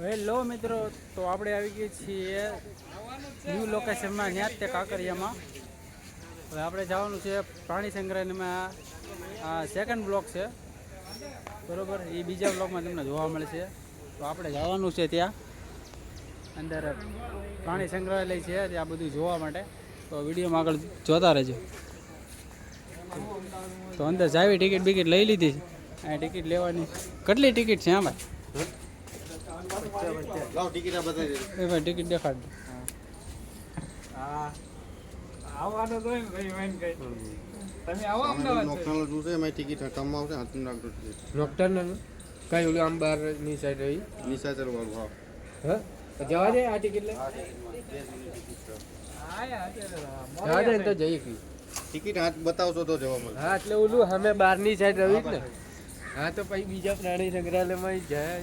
Hello મિત્રો, તો આપણે આવી ગઈ છીએ ન્યૂ લોકેશનમાં, ત્યાં જ તે કાંકરિયામાં. હવે આપણે જવાનું છે પ્રાણી સંગ્રહાલયમાં. આ સેકન્ડ બ્લોક છે બરોબર, એ બીજા બ્લોકમાં તમને જોવા મળશે. તો આપણે જવાનું છે ત્યાં અંદર પ્રાણી સંગ્રહાલય છે, ત્યાં બધું જોવા માટે. તો વિડીયોમાં આગળ જોતા રહેજો. તો અંદર જાવી ટિકિટ બિકિટ લઈ લીધી છે. આ ટિકિટ લેવાની કેટલી ટિકિટ છે? હા ભાઈ, ટિકિટ દેખાડ. કઈ ઓલું આમ બાર ની સાઈડ રહી જવા દે. આ ટિકિટ જવા દે તો જઈએ. ટિકિટ હાથ બતાવશો તો જવા મળે. હા, એટલે ઓલું અમે બાર ની સાઈડ રહી ને. હા, તો પછી બીજા પ્રાણી સંગ્રહાલયમાં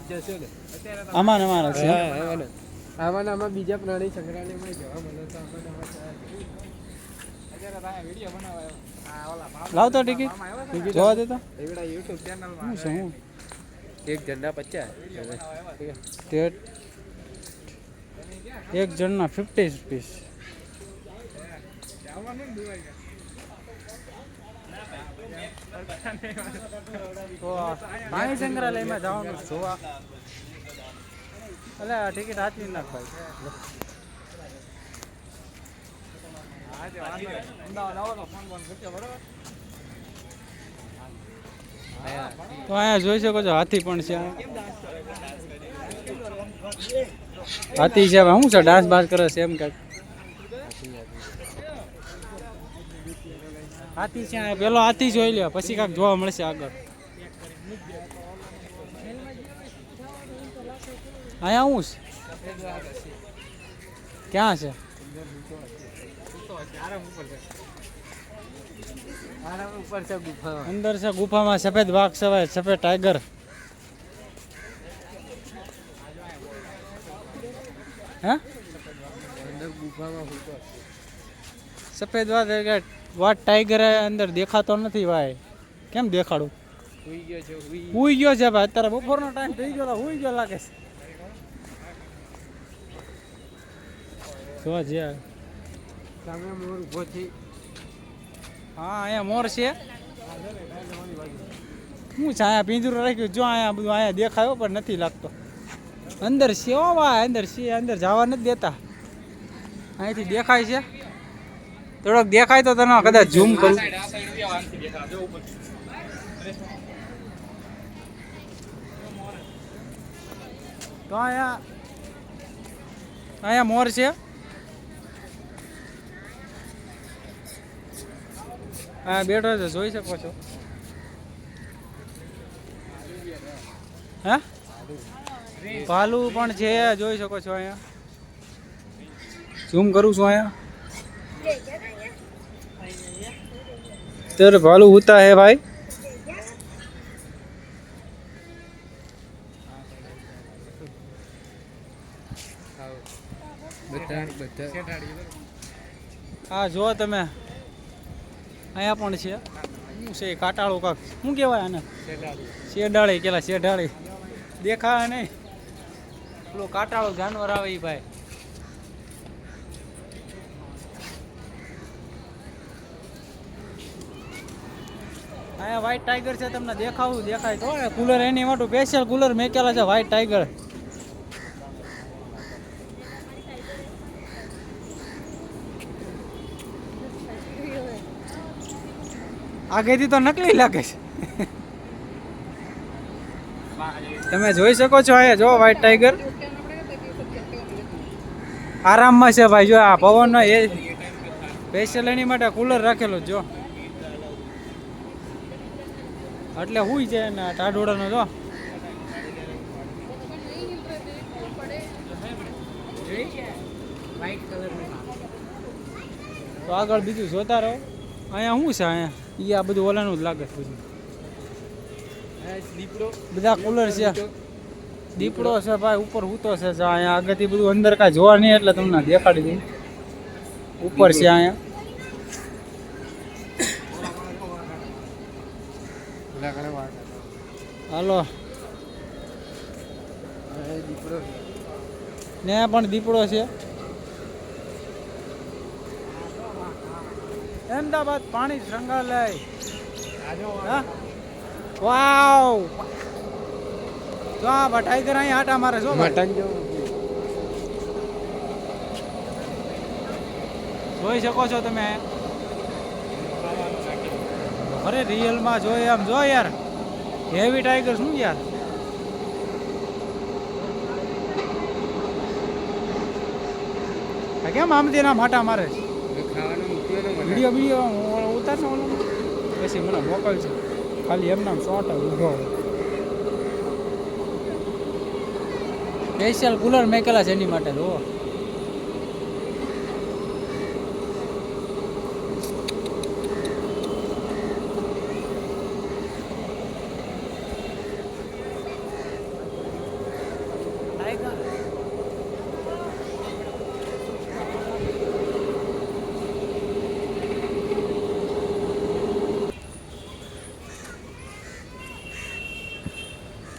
જશો ને. આમાં અમારા છે. આમાં બીજા પ્રાણી સંગ્રહાલયમાં જવા મળે તો લાવતો ટિકિટ જોવા દેતો. યુટ્યુબ ચેનલમાં શું છે? હું એક જણના 50, એક જણના 50 રૂપીસ. તો પ્રાણી સંગ્રહાલયમાં જવાનું જોવા. એટલે ટિકિટ હાથવી નાખ ભાઈ. તો અહીંયા જોઈ શકો છો, હાથી પણ છે. હાથી છે. શું છે? ડાન્સ બાન્સ કરે છે એમ કે હાથી છે. પેલો હાથી જોઈ લે, પછી કાંઈક જોવા મળશે આગળ. અહીંયા શું છે? ક્યાં છે? અંદર છે ગુફામાં. સફેદ વાઘ છે, સફેદ ટાઈગર. હે, સફેદ વાઘ ટાઈગર અંદર દેખાતો નથી ભાઈ. કેમ દેખાડું? હુઈ ગયો છે ભાઈ. અત્યારે બપોરનો ટાઈમ થઈ ગયો, હુઈ ગયો લાગે છે. જો જે મોર ઉભો થઈ. હા, અહીંયા મોર છે. શું છે? અહીંયા પિંજરું રાખ્યું. જો અહીંયા બધું અહીંયા દેખાયો પણ નથી લાગતો. અંદર છે હો ભાઈ, અંદર છે. અંદર જવા નથી દેતા. અહીંથી દેખાય છે થોડોક. દેખાય તો તને કદાચ ઝૂમ કરું. તો અહીંયા મોર છે. હા, બેઠો છે, જોઈ શકો છો. હે, ભાલુ પણ છે, જોઈ શકો છો. અહીંયા ઝૂમ કરું છું. અહીંયા तेरे भालू होता है भाई. હા, જો તમે અહીંયા પણ છે. શું છે? કાટાળું કાક શું કહેવાય આને? શેડાળી કેલા શેડાળી દેખાય નહીં. પેલું કાટાળું જાનવર આવે એ ભાઈ. અહીંયા વ્હાઈટ ટાઈગર છે. તમને દેખાવું દેખાય તો કુલર એની માટે સ્પેશિયલ કુલર મેકેલા છે. White tiger. આગેથી તો નકલી લાગે છે. તમે જોઈ શકો છો. અહીંયા જો વ્હાઈટ ટાઈગર આરામમાં છે ભાઈ. જો આ પવનનો એ સ્પેશિયલ એની માટે કુલર રાખેલું જો. એટલે હુઈ છે ને ટાઢોડાનો જો. તો આગળ બીજું જોતા રહો. અહીંયા શું છે? અહીંયા આ બધું ઓલાનું જ લાગે છે. બધું બધા કુલર છે. દીપડો છે ભાઈ, ઉપર ઉતો છે. અહીંયા આગળથી બધું અંદર કાંઈ જોવા નહીં એટલે તમને દેખાડી દઉં. ઉપર છે અહીંયા. હાલો દીપડો ને આ પણ દીપડો છે. અમદાવાદ પ્રાણી સંગ્રહાલય. હા? વાવ, જો આ ટાઈગર અહીં આટા મારે છો ભાઈ. મટન જેવું જોઈ શકો છો તમે. અરે રિયલમાં જોઈએ આમ જો યાર, હેવી ટાઈગર શું યાર. આ કેમ આમ તેના માટા મારે છે? ખાવાનું મૂક્યો ને મને વિડીયો ઉતાર ને ઓલો, પછી મને મોકલજો. ખાલી એમના શોર્ટ ઊભો સ્પેશિયલ કુલર મેકેલા છે એની માટે. જો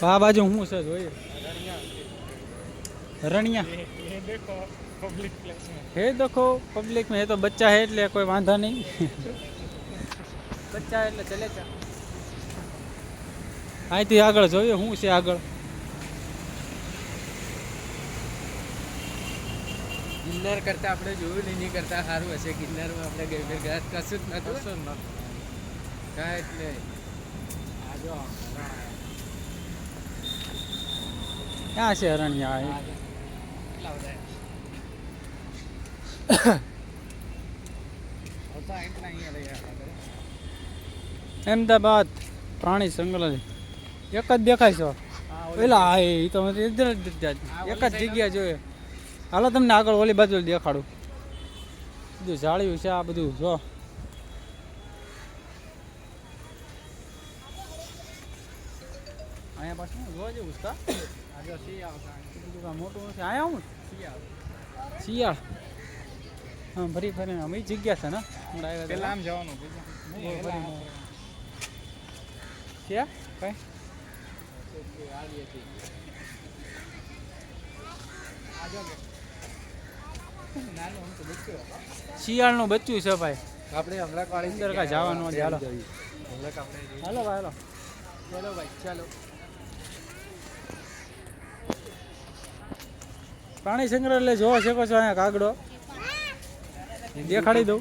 આ બાજુ શું છે જોઈએ? રણિયા હે દેખો પબ્લિક में है तो बच्चा है એટલે કોઈ વાંધા નહીં. બચ્ચા એટલે ચલે ચા. અહીંથી આગળ જોઈએ શું છે આગળ. ગિરનાર કરતા આપણે જોયું નહીં કરતા સારું હશે. ગિરનારમાં આપણે ગઈ ફેર ગયા કશું જ નતું. કાંઈ એટલે ક્યાં છે રણિયા? અમદાવાદ પ્રાણી સંગ્રહાલય એક જ દેખાય છે. પેલા હા એ તો ઇધર જ એક જ જગ્યા જોઈએ. હાલો તમને આગળ ઓલી બાજુ દેખાડું. બધું જાળ્યું છે આ બધું જો. અહીંયા પાછું જોવા જેવું છે. મોટું નથી અહીંયા હું શિયાળ. હા ફરી ફરીને અમે જગ્યા છે ને પેલા આમ જવાનું છે કઈ શિયાળનું બચ્ચું છે ભાઈ. આપણે હમણાં કાળી અંદર કાંઈ જવાનું નથી. હાલો હાલો હાલો ભાઈ હાલો. ચાલો ભાઈ ચાલો. પ્રાણી સંગ્રહાલય જોવા શકો છો. અહીંયા કાગડો દેખાડી દઉં.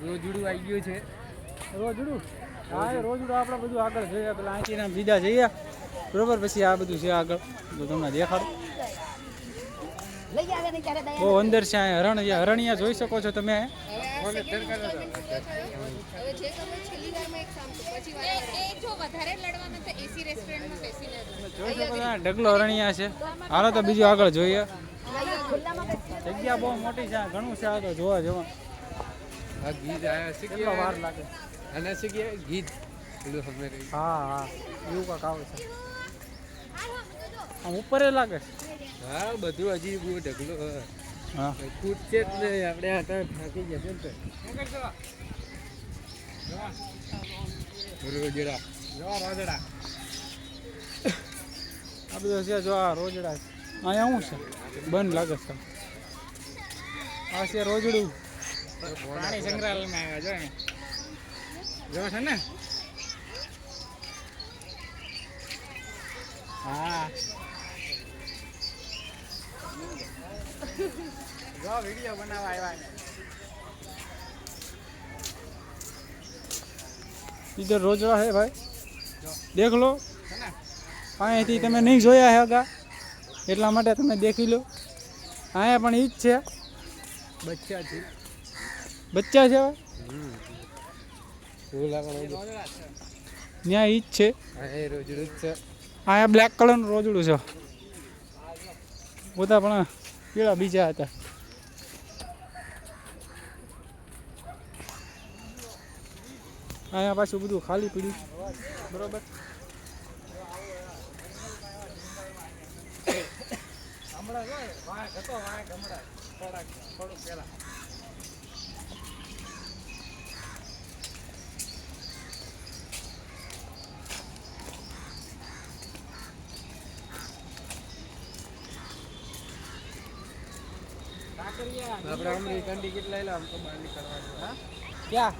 રોજડું આવી ગયું છે. રોજડું હા એ રોજડું આપણે બધું આગળ જોઈએ. પેલા અહીંથી ને બીજા જઈએ બરોબર. પછી આ બધું છે આગળ તો તમને દેખાડું. બહુ અંદર છે અહીંયા હરણિયા. હરણિયા જોઈ શકો છો તમે. જોઈ શકો છો ઢગલો હરણિયા છે. હાલો તો બીજું આગળ જોઈએ. જગ્યા બહુ મોટી છે. ઘણું છે આગળ જોવા જવા. આ ગીત આવ્યા છે કેટલો વાર લાગે. અને છે કે ગીત પેલું ખબર નહીં. હા હા એવું કાંક આવે છે. આમ ઉપર લાગે. હા બધું હજી બહુ ઢગલો. હા કૂદશે જ નહીં. આપણે હતા થાકી જશે ને રોજડા. આ બધું છે જો. આ રોજડા અહીંયા શું છે? બંધ લાગે છે. આ છે રોજડું. પ્રાણી સંગ્રહાલયમાં આવ્યા જો છે ને. હા જો વિડીયો બનાવવા આવ્યા. इधर रोजड़ा है भाई देख लो. અહીંયાથી તમે નહીં જોયા હે આગા એટલા માટે તમે દેખી લો. અહીંયા પણ ઈ જ છે. બચ્ચા છે. બચ્ચા છે ત્યાં ત્યાં ઈ જ છે. રોજડું જ છે. અહીંયા બ્લેક કલરનું રોજડું છે. બધા પણ પીળા બીજા હતા. અહીંયા પાછું બધું ખાલી પીડ્યું બરોબર. આપણે હમણાં ટિકિટ લઈ લો આમ તો બહાર નીકળવાનું હા ક્યાં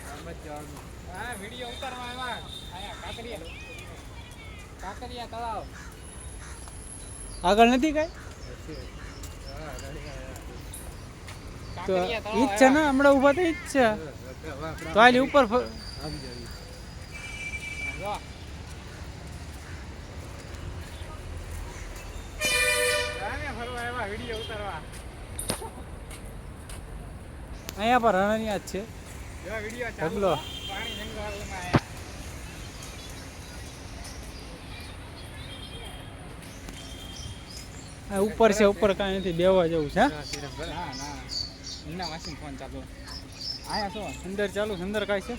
આમ જ જવાનું હા વિડીયો ઉતારવા આવ્યા આયા કાકરિયા તળાવ આગળ નથી કઈ તો ઈ જ છે ને હમણાં ઊભા તો ઈ જ છે તો આલી ઉપર આમ જઈએ અહીંયા પર રણનિયા જ છે ઢગલો આ ઉપર છે ઉપર કાંઈ નથી બેવા જેવું છે અંદર ચાલુ અંદર કાંઈ છે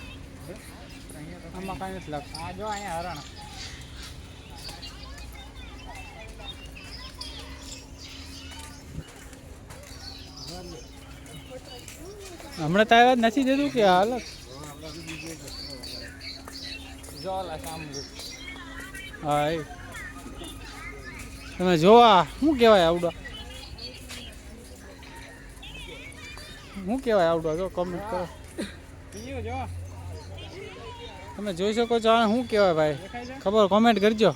આમાં કાંઈ નથી લાગતું આ જો અહીંયા હરણ હમણાં તો આવ્યા જ નથી દેતું કે હાલ હા એ તમે જોવા શું કહેવાય આવડો શું કહેવાય આવડો જો કમેન્ટ કરો તમે જોઈ શકો છો આ શું કહેવાય ભાઈ ખબર કોમેન્ટ કરજો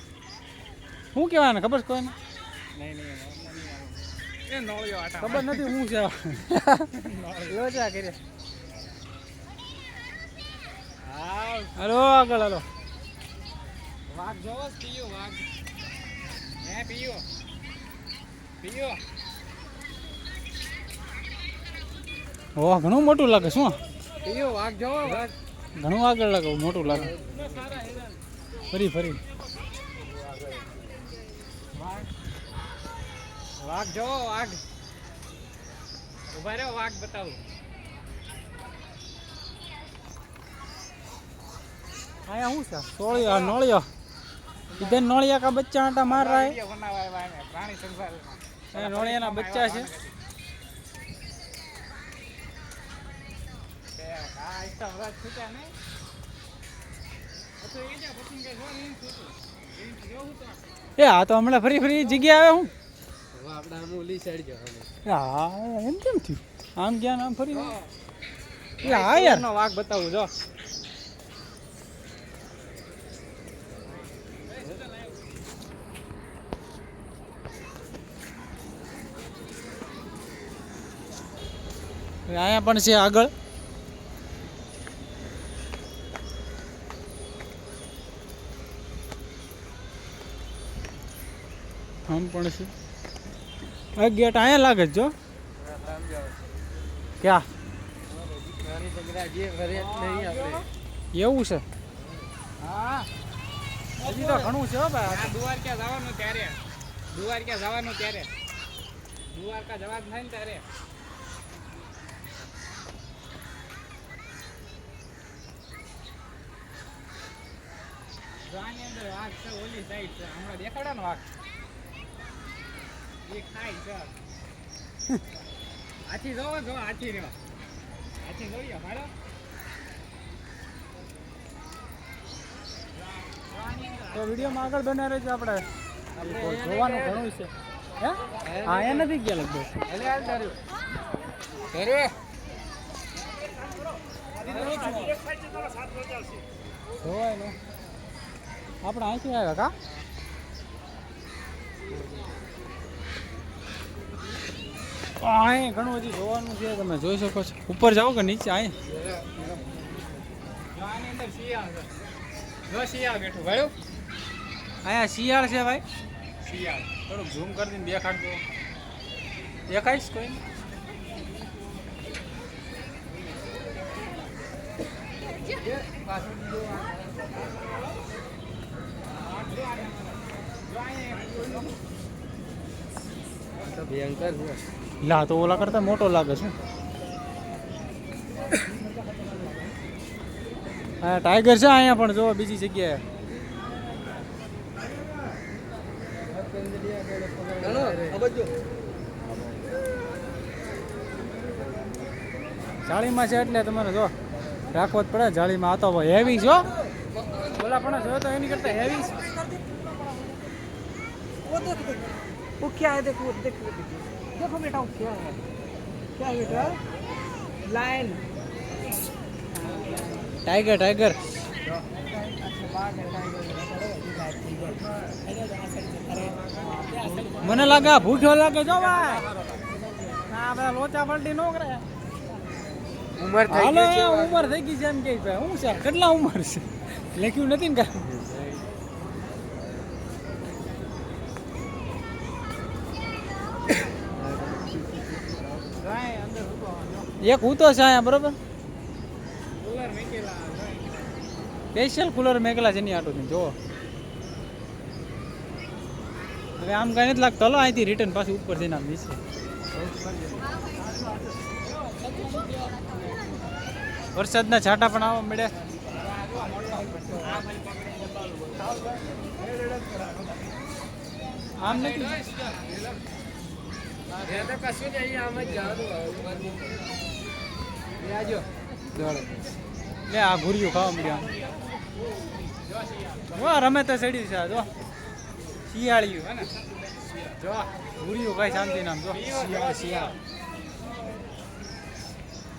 શું કહેવાય ને ખબર છે કોઈને ખબર નથી શું છે લોચા કરે હાલો આગળ હાલો વાઘ જોવો પીયો વાઘ હે પીયો ઓહ ઘણું મોટું લાગે શું પીયો વાઘ જોવો વાઘ ઘણું આગળ લાગે મોટું લાગે ફરી વાઘ જોવો વાઘ ઉભા રહ્યો વાઘ બતાવું आया हूँ सर सोलिया नोलिया इधर नोलिया का बच्चा आटा मार रहा है प्राणी संग्रहालय नोलिया ना बच्चा है એ આ તો હમણાં ફરી જગ્યા આવે હું આપણે આમ ઓલી સાઈડ જવાનું હા એમ કેમ થયું આમ ગયા આમ ફરી હા યાર નો વાઘ બતાવું જો અહીંયા પણ છે આગળ આમ પણ છે આ ગેટ અહીંયા લાગે છે જો ક્યાં એવું છે હા હજી તો ઘણું છે હો ભાઈ દ્વારકા જવાનું ત્યારે દ્વારકા જવા જ થાય ને ત્યારે આની અંદર વાઘ છે ઓલી સાઈડ છે હમણાં દેખાડે ને વાઘ એ ખાય છે હાથી જોવો જો હાથી રહ્યો હાથી જોઈએ મારો તો વિડીયોમાં આગળ બના રહેજો આપણે જોવાનું ઘણું છે હે હા એ નથી ગયા લગભગ એટલે હાલ તારું અરે જોવાય ને આપણે અહીંથી આવ્યા કા અહીં ઘણું હજી જોવાનું છે તમે જોઈ શકો છો ઉપર જાઓ કે નીચે અહીં આની અંદર શિયાળ છે જો શિયાળ બેઠું ભાઈ અહીંયા શિયાળ છે ભાઈ શિયાળ થોડુંક ઝૂમ કરી દઈને દેખાડ દો દેખાઈશ કોઈ તો ભયંકર છે લા તો ઓલા કરતા મોટો લાગે છે હા ટાઈગર છે અહીંયા પણ જો બીજી જગ્યાએ જાળીમાં છે એટલે તમારે જો રાખવો જ પડે જાળીમાં આ તો હેવી છો ઓલા પણ જો તો એની કરતા હેવી છે वो क्या है देखो देखो देखो बेटा वो क्या है લાયન ટાઈગર ટાઈગર મને લાગે આ ભૂખ્યો લાગે જો ભાઈ ના બધા લોચા પલટી નો કરે ઉંમર થઈ હાલો ગઈ છે ઉંમર થઈ ગઈ છે એમ કે ભાઈ હું છે કેટલા ઉંમર છે લખ્યું નથી ને કાંઈ એક હું તો છે અહીંયા બરોબર સ્પેશિયલ કુલર મેકેલા છે એની આટું જો હવે આમ કઈ નથી લાગતો હલો અહીંથી રિટર્ન પાછી ઉપર જઈને આમ નીચે વરસાદના છાંટા પણ આવવા મળ્યા આમ નથી તો કશું નહીં આમ જ જવાનું આજો લે આ ઘુરિયું ખાવા મળ્યા જો રમે તો ચડી છે જો શિયાળિયું હે ને જો ઘુરિયું કઈ શાંતિ નામ જો શિયાળ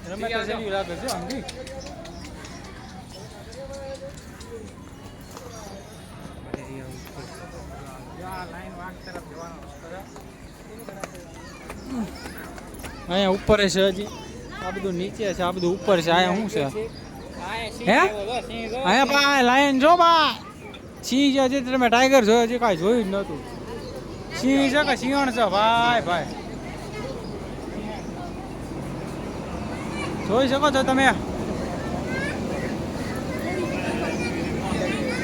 રમે તો ચડ્યું લાગે છે સમજી અહીંયા ઉપર છે હજી આ બધું નીચે છે આ બધું ઉપર છે અહીંયા શું છે હે અહીંયા પા લાયન જો બા સિંહ છે હજી તમે ટાઈગર જોયો હજી કાંઈ જોયું જ નહોતું સિંહ છે કે સિંહણ છે ભાઈ ભાઈ જોઈ શકો છો તમે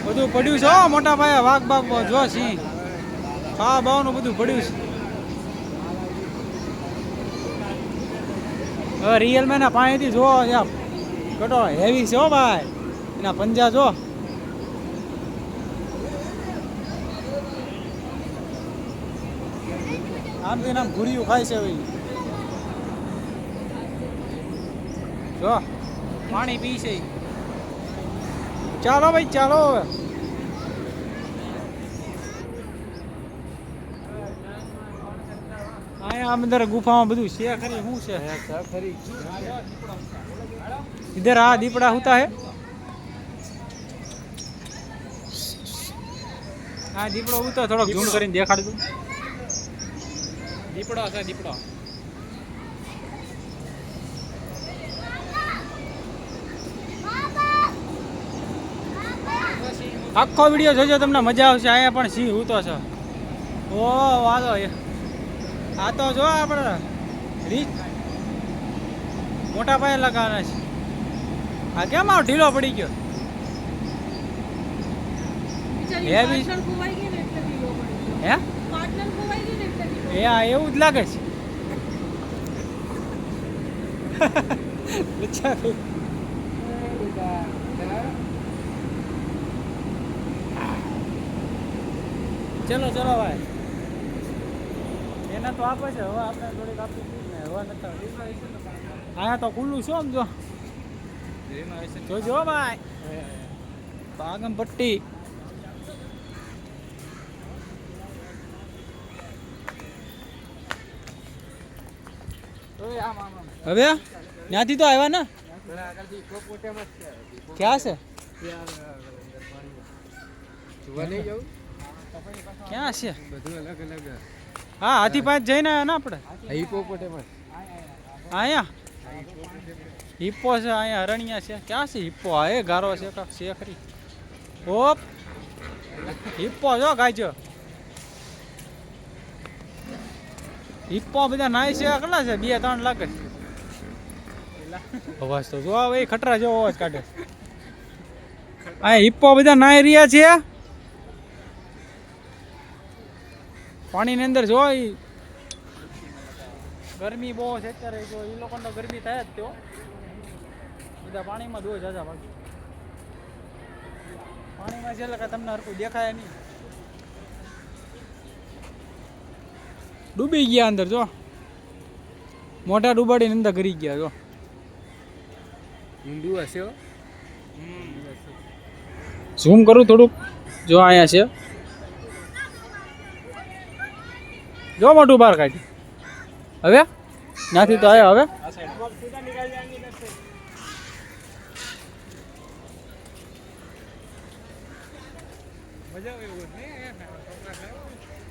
બધું પડ્યું છે હો મોટા ભાઈ વાઘ બાગ જો સિંહ ખાવા બાવાનું બધું પડ્યું છે હવે રિયલ મેં ના પાણીથી જો કટો હેવી છે હો ભાઈ એના પંજા જો આમથી નામ ઘુરિયું ખાય છે ભાઈ જો પાણી પી છે ચાલો ભાઈ ચાલો હવે અહીંયા અંદર ગુફામાં બધું છે ખરી શું છે ખરી इधर आ दीपड़ा होता है हाँ दीपड़ो होता थोड़ा झूम કરીને દેખાડ દઉં દીપડો છે દીપડો આખો વિડિયો જોજો તમને મજા આવશે અહીંયા પણ સિંહ ઉતો છે ઓ વાલો આ તો જો આપણે રીચ મોટા પાયે લગાવવાના છે આ કેમ આવ ઢીલો પડી ગયો હેવી હે એ આ એવું જ લાગે છે બિચારી ચલો ચલો ભાઈ એના તો આપે છે હવે આપણે થોડીક આપી ને હવે નથી અહીંયા તો ખુલ્લું શું આમ જો જોજો ભાઈ બાગમ પટ્ટી હવે ત્યાંથી તો આવ્યા ને ક્યાં છે જોવા નહીં જવું ક્યાં છે બધું અલગ અલગ હા હાથી પાંચ જઈને આવ્યા ને આપણે હિપોપોટેમસ અહીંયા હિપ્પો છે અહીંયા હરણિયા છે ક્યાં છે હિપ્પો હા એ ગારો છે કાક છે ખરી ઓપ હિપ્પો જો ગાજો હિપ્પો બધા નાય છે કેટલા છે 2-3 લાગે અવાજ તો જો આવે ખટરા જેવો અવાજ કાઢે આ હિપ્પો બધા નાય રહ્યા છે પાણીની અંદર જો ગરમી બહુ છે અત્યારે જો એ લોકોને તો ગરમી થાય જ તેઓ બધા પાણીમાં દો જાજા બાકી પાણીમાં છે એટલે કે તમને હરકું દેખાય નહીં ડૂબી ગયા અંદર જો મોટા ડૂબાડીને અંદર ગરી ગયા જો ઊંડું હશે હો. ઝૂમ કરું થોડુંક જો અહીંયા છે જો મોટું બહાર કાઢ્યું હવે ત્યાંથી તો આવ્યા હવે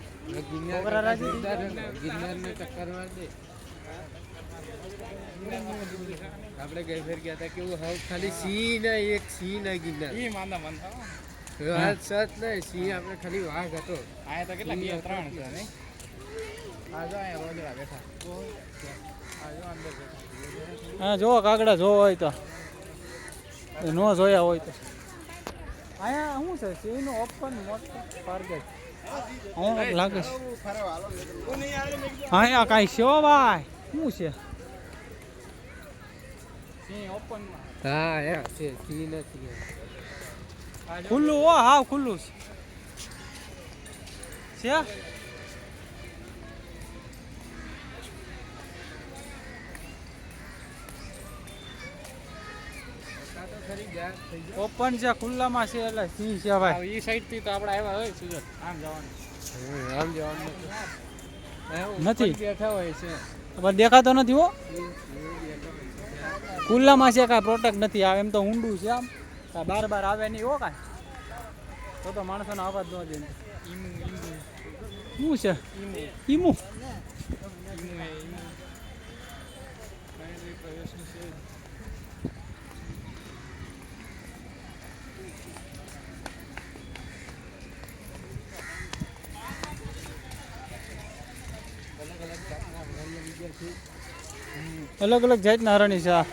છોકરા રાજી થઈ ગયા. ગિરનારને ચક્કર માર દે. આપણે ગઈ ફેર ગયા હતા કેવું હાવ ખાલી સિંહ ને એક સિંહ ને ગિરનાર વાત સત નહીં સિંહ આપણે ખાલી વાઘ હતો હા જોવો કાગડા જોવો હોય તો ન જોયા હોય તો અહીંયા શું છે સિંહનું ઓપન મોટું પાર્કેટ અહીંયા કંઈક લાગે છે અહીંયા કાંઈ છે હો ભાઈ શું છે સિંહ ઓપનમાં હા એ છે સિંહ નથી ખુલ્લું હો હાવ ખુલ્લું છે ઓપન છે ખુલ્લામાં છે એટલે સિંહ છે ભાઈ એ સાઈડ થી તો આપણે આવ્યા હોય સુરત આમ જવાનું આમ જવાનું નથી. બેઠા હોય છે પણ દેખાતો નથી હો ખુલ્લામાં છે કાંઈ પ્રોટેક્ટ નથી આવે એમ તો ઊંડું છે આમ કાંઈ બાર બાર આવે નહીં હો કાંઈ તો માણસોનો અવાજ ન દે શું છે ઈમુ અલગ અલગ જાતના હરણી છે આ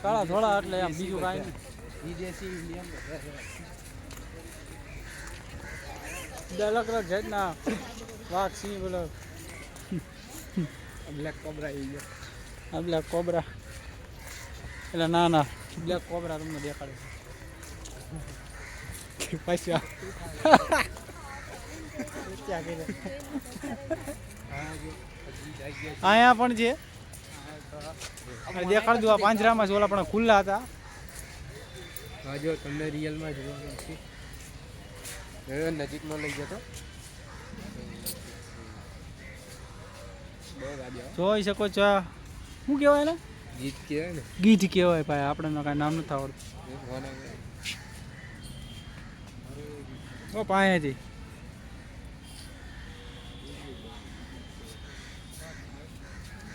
કાળા ધોળા એટલે આમ બીજું કાંઈ નહીં વિદેશી ઇન્ડિયન બધા અલગ અલગ જાતના વાઘ સિંહ બોલો બ્લેક કોબરા આવી ગયા આ બ્લેક કોબરા એટલે ના ના બ્લેક કોબરા તમને દેખાડે છે પાછા અહીંયા પણ છે દેખાડ દઉં આ પાંજરામાં છે ઓલા પણ ખુલ્લા હતા હા જો તમને રિયલમાં જોવા મળશે નજીકમાં લઈ જતો બહુ ગાડીઓ જોઈ શકો છો શું કહેવાય ને ગીત કહેવાય ને ગીધ કહેવાય ભાઈ આપણે કાંઈ નામ નથી આવડતું ઓ પાસેથી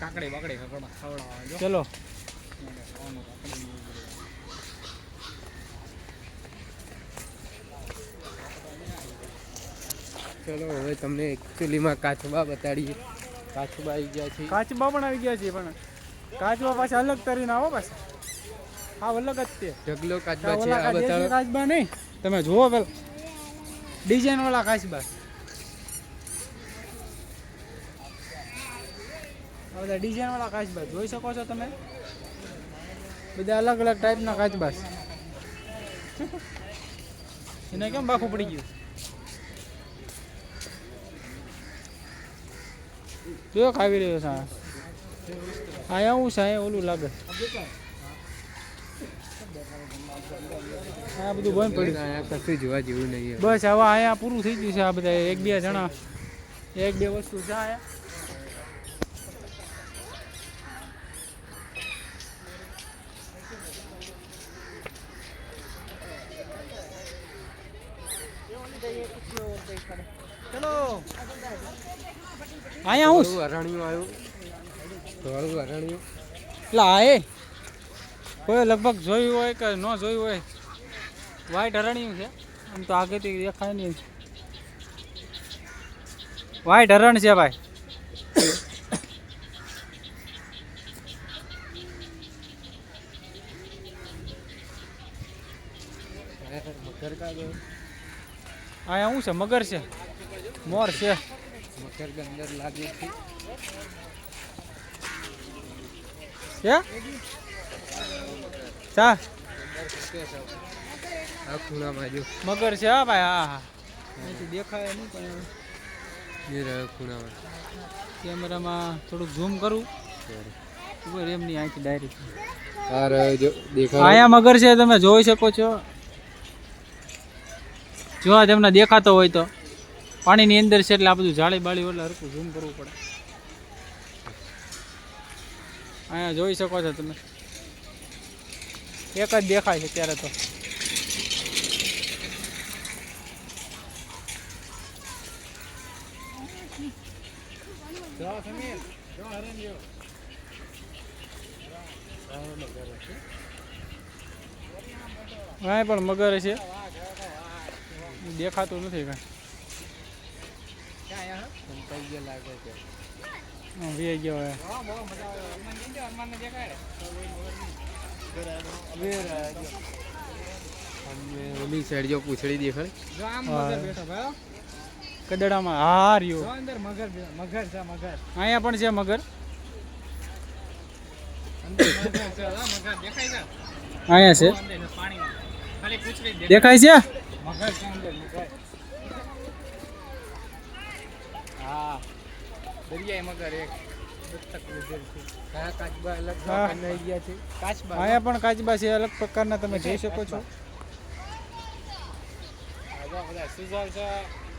કાકડી બાકડી ખવડાવવા ચલો ચલો હવે તમને એકચ્યુઅલીમાં કાચબા બતાડીએ કાચબા આવી ગયા છે કાચબા પણ આવી ગયા છે પણ કાચબા પાછા અલગ તરીને આવો પાછા હા અલગ જ છે ઢગલો કાચબા છે ઓલા આ દેશી બતાવો કાચબા નહીં તમે જુઓ પેલા ડિઝાઇન વાળા કાચબા આ બધા ડિઝાઇન વાળા કાચબા જોઈ શકો છો તમે બધા અલગ અલગ ટાઈપના કાચબા છે એને કેમ બાખું પડી ગયું જો ખાવી રહ્યો છે અહીંયા હું છે અહીંયા ઓલું લાગે આ બધું બંધ પડ્યું અહીંયા કશું જોવા જેવું નહીં બસ હવે અહીંયા પૂરું થઈ ગયું છે આ બધા એક બે જણા એક બે વસ્તુ છે અહીંયા ચલો અહીંયા હું થોડું અરણ્યું આવ્યું થોડું અરણ્યું એટલે આ એ કોઈ લગભગ જોયું હોય કે ન જોયું હોય વાઈટ હરણ્યું છે આમ તો આગળથી દેખાય નહીં વાઈટ હરણ છે ભાઈ મકર કા ગયો અહીંયા શું છે મગર છે મોર છે મકર કે અંદર લાગે છે ચા આ ખૂણામાં જો મગર છે હા ભાઈ હા હા અહીંથી દેખાય નહીં પણ એ રહ્યો ખૂણામાં કેમેરામાં થોડુંક ઝૂમ કરું ખબર એમ નહીં અહીંથી ડાયરેક્ટ આ રહ્યો જો દેખાય અહીંયા મગર છે તમે જોઈ શકો છો જો તમને દેખાતો હોય તો પાણીની અંદર છે એટલે આ બધું જાળી બાળી એટલે હરખું ઝૂમ કરવું પડે અહીંયા જોઈ શકો છો તમે, એક જ દેખાય છે ત્યારે તો. હા પણ મગર છે, દેખાતું નથી કાંઈ. લાગે છે વી ગયો હવે. ઓલી સાઈડ જો પૂછડી દેખાય. જો આમ મગર બેઠો ભાઈ. કદડામાં હા રહ્યો. જો અંદર મગર છે મગર. અહીંયા પણ છે મગર. અંદર મગર છે હા, મગર દેખાય છે. અહીંયા છે, અંદર છે પાણીમાં. ખાલી પૂછડી જ દેખાય છે. મગર છે અંદર મગર. હા દરિયાઈ મગર એક દત્તક લીધેલ છે. હા કાચબા અલગ હા. બનાવી ગયા છે. કાચબા અહીંયા પણ કાચબા છે, અલગ પ્રકારના તમે જોઈ શકો છો. જો બધા સુઝલ છે,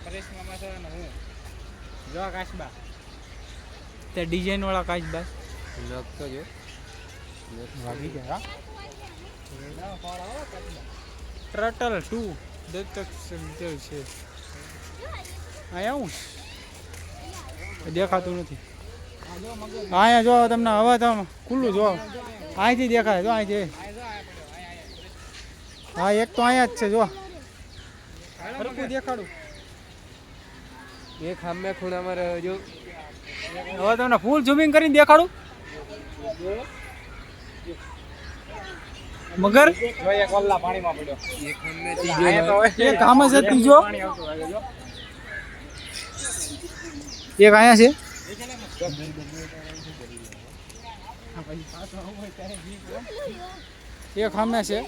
પરેશ મામા છે અને હું. જો કાચબા. તે ડિઝાઇન વાળા કાચબા નખતો જો વાગી ગયા. ના ફાળ આવો કાચબા. ટર્ટલ 2 દત્તક સંજય છે. અહીંયા હું દેખાતું નથી. આ જો મગર. અહીંયા જો તમને હવે તમે ખુલ્લું જો અહીંથી દેખાય જો અહીંથી. આ જો આ પડ્યો અહીંયા. હા એક તો અહીંયા જ છે જો. સરખું દેખાડું. એક સામે ખૂણામાં રહ્યો જો. હવે તમને ફૂલ ઝૂમિંગ કરીને દેખાડું. મગર જો એક વલ્લા પાણીમાં પડ્યો. એક સામે અહીંયા તો ત્રીજો એક આમ છે, ત્રીજો પાણી આવતું હોય જો. એક અહીંયા છે. આ પછી પાછો આવું હોય ત્યારે જીવ હો. એક સામે છે.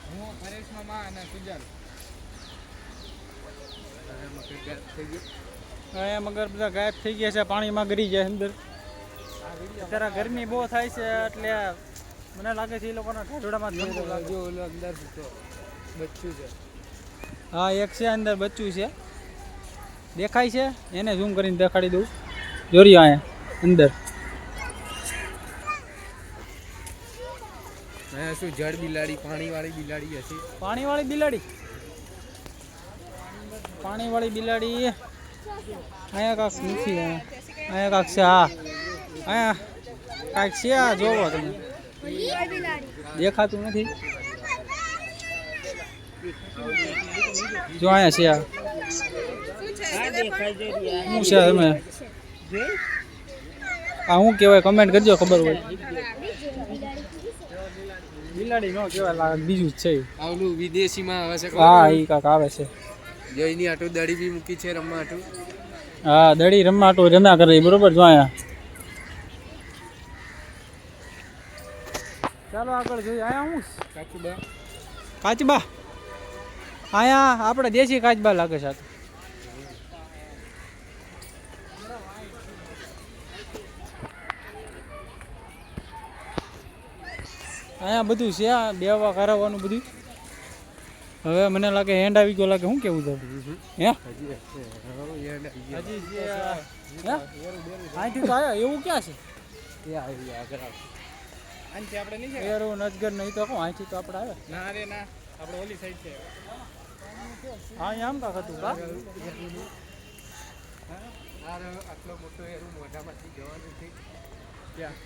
હું પરેશ મામા અને સુજલ. અહીંયા મગર બધા ગાયબ થઈ ગયા છે, પાણીમાં ગરી જાય અંદર. અત્યારે ગરમી બહુ થાય છે એટલે મને લાગે છે એ લોકોના ઢાઢોડામાં જ ગંદુ લાગે. જો ઓલો અંદર તો બચ્ચું છે. હા એક છે અંદર બચ્ચું છે, દેખાય છે. એને ઝૂમ કરીને દેખાડી દઉં. જોરી અહીંયા અંદર. અહીંયા શું જળ બિલાડી પાણીવાળી બિલાડી હશે. પાણીવાળી બિલાડી, પાણીવાળી બિલાડી અહીંયા કાંક નથી. અહીંયા કાંક છે. હા અહીંયા કાંઈક છે. આ જોવો તમે, દેખાતું નથી. જો અહીંયા છે. શું છે તમે આ શું કહેવાય કમેન્ટ કરજો, ખબર હોય. બિલાડી નો કહેવાય, લાગે બીજું જ છે. આવલું વિદેશીમાં આવે છે. હા એ કાંક આવે છે. જયની આટું દડી બી મૂકી છે રમવા આટું. હા દડી રમાટો રમ્યા કરે બરોબર. જો અહીંયા ચાલો આગળ જોઈએ. અહીંયા હું કાચબા કાચબા, અહીંયા આપણે દેશી કાચબા લાગે છે. આ તો અહીંયા બધું છે, આ બેવા કરાવવાનું બધું. હવે મને લાગે હેન્ડ આવી ગયો લાગે. શું કેવું છે? હે હજી હજી છે. અહીંથી તો આવ્યા એવું ક્યાં છે? આનથી આપણે નહીં છે. એરું નજગર નહીં તો કહું. અહીંથી તો આપણે આવ્યા. ના રે ના આપણે ઓલી સાઈડ છે. અહીંયા આમ કાંક હતું કા? આટલો મોટો એરું મોઢામાંથી જવાનું છે. ક્યાં?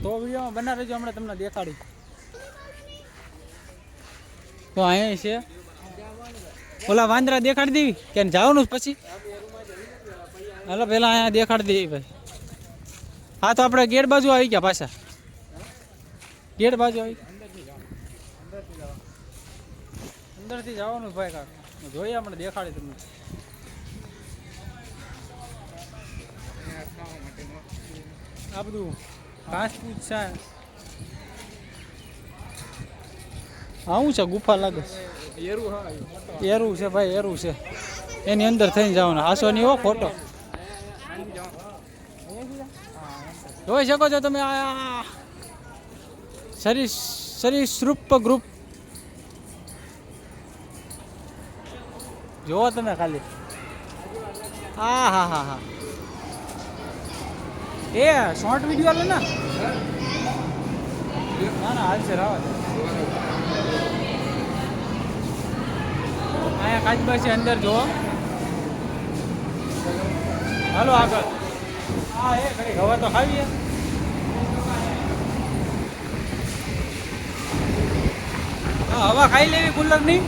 તો વિડીયોમાં બના રહેજો, હમણાં તમને દેખાડી. તો અહીંયા છે ઓલા વાંદરા દેખાડી દેવી કે જવાનું પછી? હાલો પેલા અહીંયા દેખાડી દેવી ભાઈ. હા તો આપણે ગેટ બાજુ આવી ગયા પાછા. ગેટ બાજુ આવી અંદરથી જવાનું ભાઈ. કાક જોઈએ આપણે દેખાડી તમને. આ બધું ઘાસ પૂછ છે. હા શું છે? ગુફા લાગે છે. એરું હા એરું છે ભાઈ, એરું છે. એની અંદર થઈને જવાનું. હાસો નહીં હો, ફોટો જોઈ શકો છો તમે. આ સરીસૃપ ગ્રુપ જોવો તમે ખાલી હા હા હા હા એ શોર્ટ વિડીયો લે ને ના ના હાલ છે રાવા દે. અહીંયા કાચબા છે અંદર જુઓ. હાલો આગળ. હા એ ઘડી હવા તો ખાવીએ. હા હવા ખાઈ લેવી કુલરની.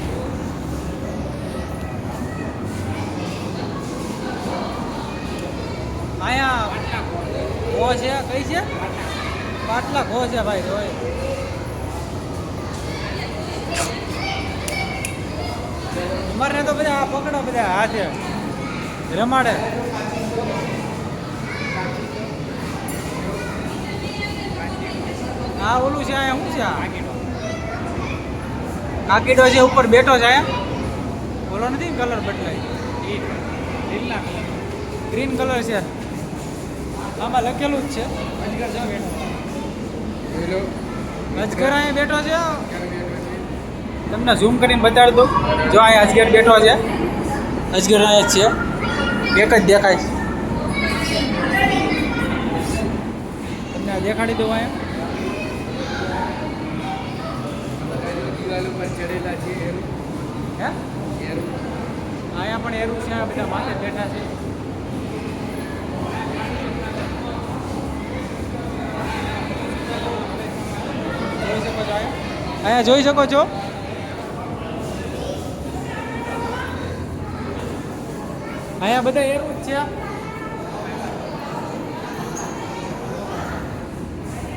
અહીંયા ઘો છે કઈ છે પાટલા ઘો છે ભાઈ રોય. અમારે તો બધા આ પકડો બધા હાથે રમાડે. આ ઓલું છે અહીંયા શું છે આ કાકીડો છે ઉપર બેઠો છે અહીંયા. ઓલો નથી કલર બદલાય ગ્રીન કલર છે આમાં લખેલું જ છે અજગર જો બેઠો. અજગર અહીંયા બેઠો છે. તમને ઝૂમ કરીને બતાડી દઉં. જો અહીંયા અજગર બેઠો છે. અજગર અહીંયા જ છે એક જ દેખાય છે. તમને દેખાડી દઉં અહીંયા. દિવાલ ઉપર ચડેલા છે એરું. હે એરું. અહીંયા પણ એરું છે. બધા માથે બેઠા છે. અહીંયા જોઈ શકો છો. અહીંયા બધા એરું જ છે.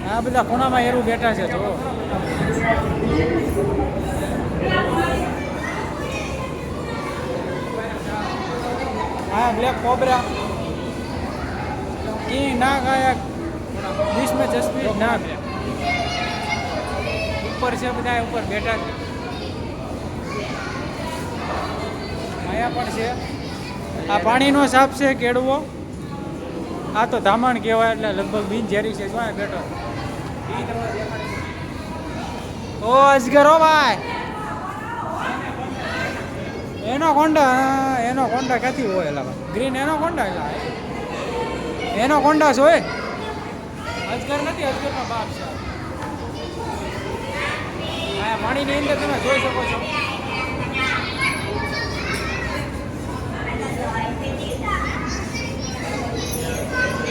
આ બધા ખૂણામાં એરું બેઠા છે. જો હા બ્લેક કોબરા કિંગ નાગ આયા बीच में जसप्रीत नाग ઉપર છે. બધા ઉપર બેઠા છે. અહીંયા પણ છે. આ પાણીનો સાપ છે કેળવો. આ તો ધામણ કહેવાય એટલે લગભગ બિનઝેરી છે. જો અહીંયા બેઠો. ઓ અજગરો ભાઈ એનો કોંડા ક્યાંથી હોય એલા ગ્રીન એનો કોંડા એનો કોંડા હોય. અજગર નથી અજગરનો બાપ છે. આ પાણીની અંદર તમે જોઈ શકો છો.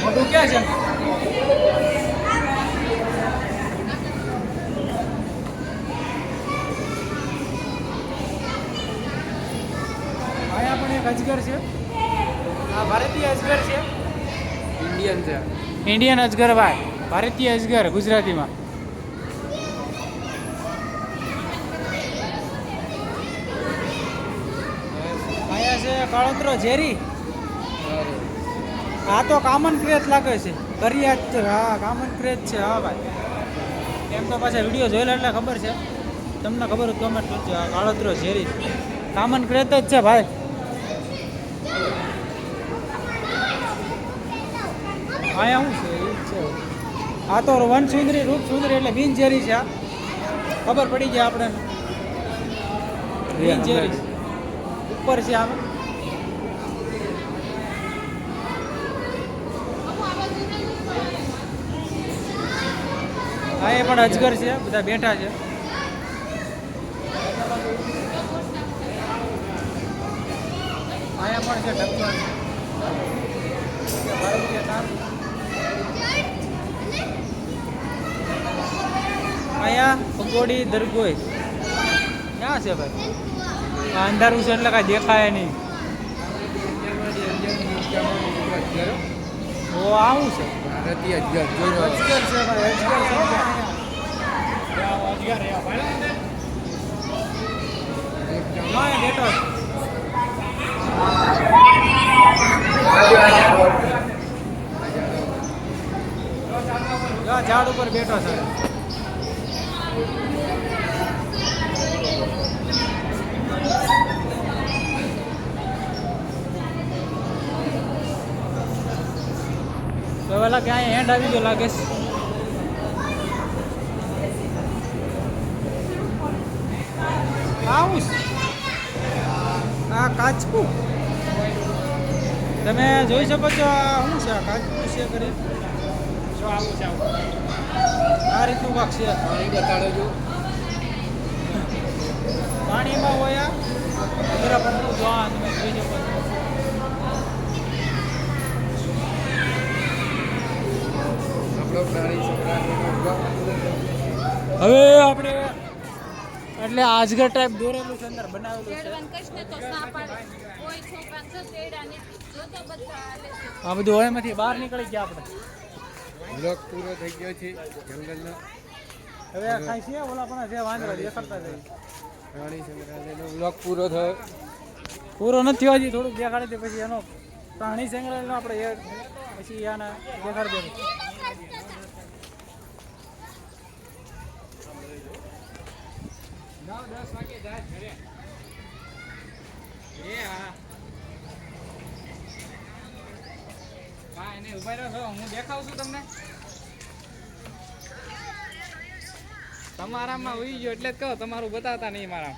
મોટું ક્યાં છે? અહીંયા પણ એક અજગર છે. આ ભારતીય અજગર છે. ઇન્ડિયન છે. ઇન્ડિયન અજગર ભાઈ. ભારતીય અજગર ગુજરાતીમાં. અહીંયા છે કાળોતરો ઝેરી. આ તો કામન ક્રેજ લાગે છે. કરિયા હા કામન ક્રેજ છે. હા ભાઈ એમ તો પાછા વિડીયો જોયેલા એટલે ખબર છે. તમને ખબર હોય કમેન્ટ કરજો. આ કાળોતરો ઝેરી કામન ક્રેજ જ છે ભાઈ. અહીંયા શું છે? એ જ છે. આ તો વનસુંદરી રૂપસુંદરી એટલે બિનઝેરી છે. ખબર પડી જાય આપણે. બિનઝેરી ઉપર છે આમ. હા એ પણ અજગર છે. બધા બેઠા છે. અહીંયા પણ છે ઢક્કર. ભારતીય તાર. અહીંયા પગોડી દરગોઈ ક્યાં છે ભાઈ? આ અંધારું છે એટલે કાંઈ દેખાય નહીં. ઓ આવું છે ભારતીય અજગર જોઈ લો. અજગર છે ભાઈ. અજગર છે હા એ બેઠો છે. જો ઝાડ ઉપર બેઠો છે. તો પેલા ક્યાંય હેન્ડ આવી ગયો લાગે છે. આવું છે. આ કાચકું તમે જોઈ શકો છો આ શું છે આ કાચકું છે કરી જો આવું છે આવું. આ રીતનું કાંક છે પાણી બતાડો જો. પાણીમાં હોય આ બરાબર જો આ તમે જોઈ શકો છો આપણો પ્રાણી સંગ્રહાલયનો બ્લોગ પૂરો થઈ ગયો. હવે આપણે એટલે આજગર ટાઈપ દોરેલું છે અંદર બનાવેલું છે તેડવન કૃષ્ણ તો સાપાડે કોઈ છોકરા તો તેડા ને જો તો બધા હાલે છે. આ બધું હોય એમાંથી બહાર નીકળી ગયા આપણે બ્લોગ પૂરો થઈ ગયો છે જંગલનો. હવે આ કાંઈ છે ઓલા પણ છે વાંદરા દેખાડતા જાય પ્રાણી સંગ્રહાલયનો બ્લોગ પૂરો થયો. પૂરો નથી થયો હજી થોડુંક દેખાડી દે પછી એનો પ્રાણી સંગ્રહાલયનો આપણે એ પછી આના દેખાડી દે 9-10 વાગે જાય ઘરે. એ હા. કાંઈ નહીં, ઊભા રહો છો, હું દેખાઉં છું તમને. તમારામાં ઉઈ ગયો એટલે જ કહો, તમારું બતાવતા નહીં મારા.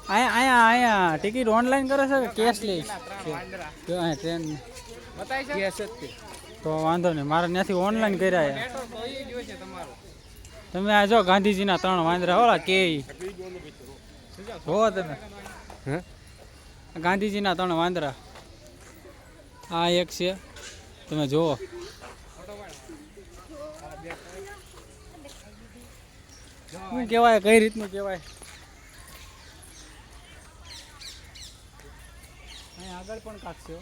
અહીંયા ટિકિટ ઓનલાઈન કરે છે કે કેશ લે વાંદરા જો અહીંયા ટ્રેન બતાય છે. કેસ જ તે. તો વાંધો નહીં મારે ત્યાંથી ઓનલાઈન કર્યા છે. નેટવર્ક તો ઉઈ ગયો છે તમારું. તમે આ જો ગાંધીજીના 3 વાંદરા ઓલા કે જોવો તમે હે? ગાંધીજીના 3 વાંદરા આ એક છે તમે જુઓ શું કહેવાય કઈ રીતનું કહેવાય અહીંયા આગળ પણ કાંક છે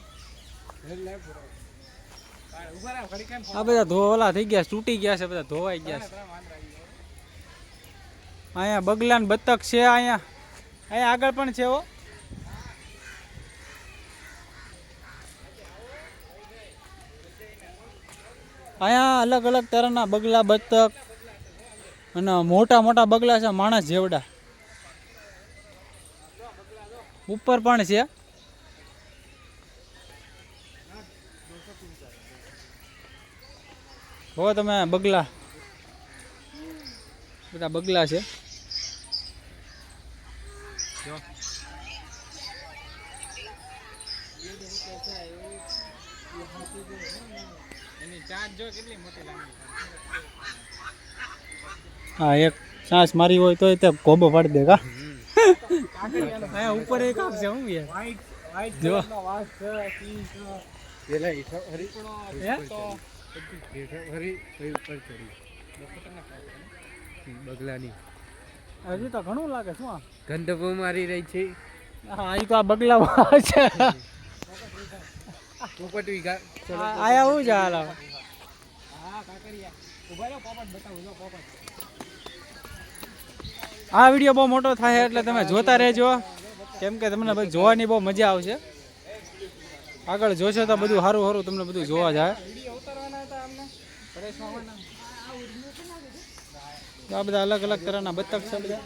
ઊભા રહો, ઘડી કેમ આ બધા ધોવાલા થઈ ગયા તૂટી ગયા છે બધા ધોવાઈ ગયા છે વાંદરા આવી ગયા. અહીંયા બગલા ને બતક છે અહીંયા આગળ પણ છે હો અહીંયા અલગ અલગ તરહના બગલા બતક અને મોટા મોટા બગલા છે માણસ જેવડા ઉપર પણ છે હો તમે બગલા બધા બગલા છે એની ચાંચ જો કેટલી મોટી લાંબી. હા એક સાસ મારી હોય તો તે કોબો પાડી દે કા અહીંયા ઉપર એક આપ છે હું યાર જો પેલા હેઠો હરી હે? હેઠો હરી પછી ઉપર ચડી બગલાની હજી તો ઘણું લાગે શું આ ગંધ બહુ મારી રહી છે. હા એ તો આ બગલા છે પોપટ વીઘા ચલો આયા હું છે હાલ હા કાકરિયા. ઊભા રહો, પોપટ બતાવું જો પોપટ. આ વિડીયો બહુ મોટો થાય એટલે તમે જોતા રહેજો કેમ કે તમને ભાઈ જોવાની બહુ મજા આવશે આગળ જોશો તો બધું સારું સારું તમને બધું જોવા જાય વિડીયો ઉતારવાના હતા અમને પરેશ મામાના. તો આ બધા અલગ અલગ તરહના બતક છે બધા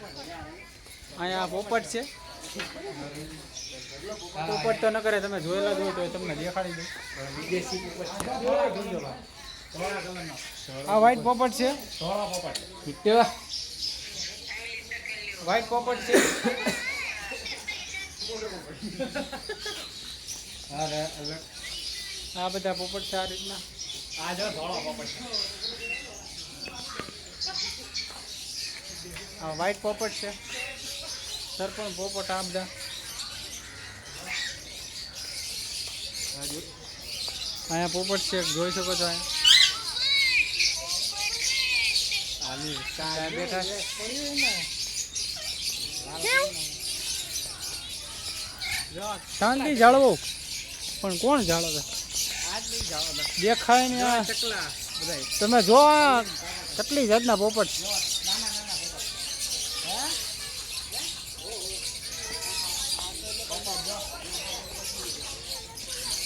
અહીંયા આ પોપટ છે પોપટ તો ન કરે તમે જોયેલા જ હોય તો એ તમને દેખાડી દઉં આ વ્હાઈટ પોપટ છે કેવા વ્હાઈટ પોપટ છે આ બધા પોપટ છે આ રીતના આ જો ધોળો પોપટ છે. આ વ્હાઈટ પોપટ છે સરપણ પોપટ આ બધા અહીંયા પોપટ છે જોઈ શકો છો અહીંયા બેઠા છે. શાંતિ જાળવો પણ કોણ જાળવે દેખાય ને આ ચકલા બધાય. તમે જો આ કેટલી જાતના પોપટ છે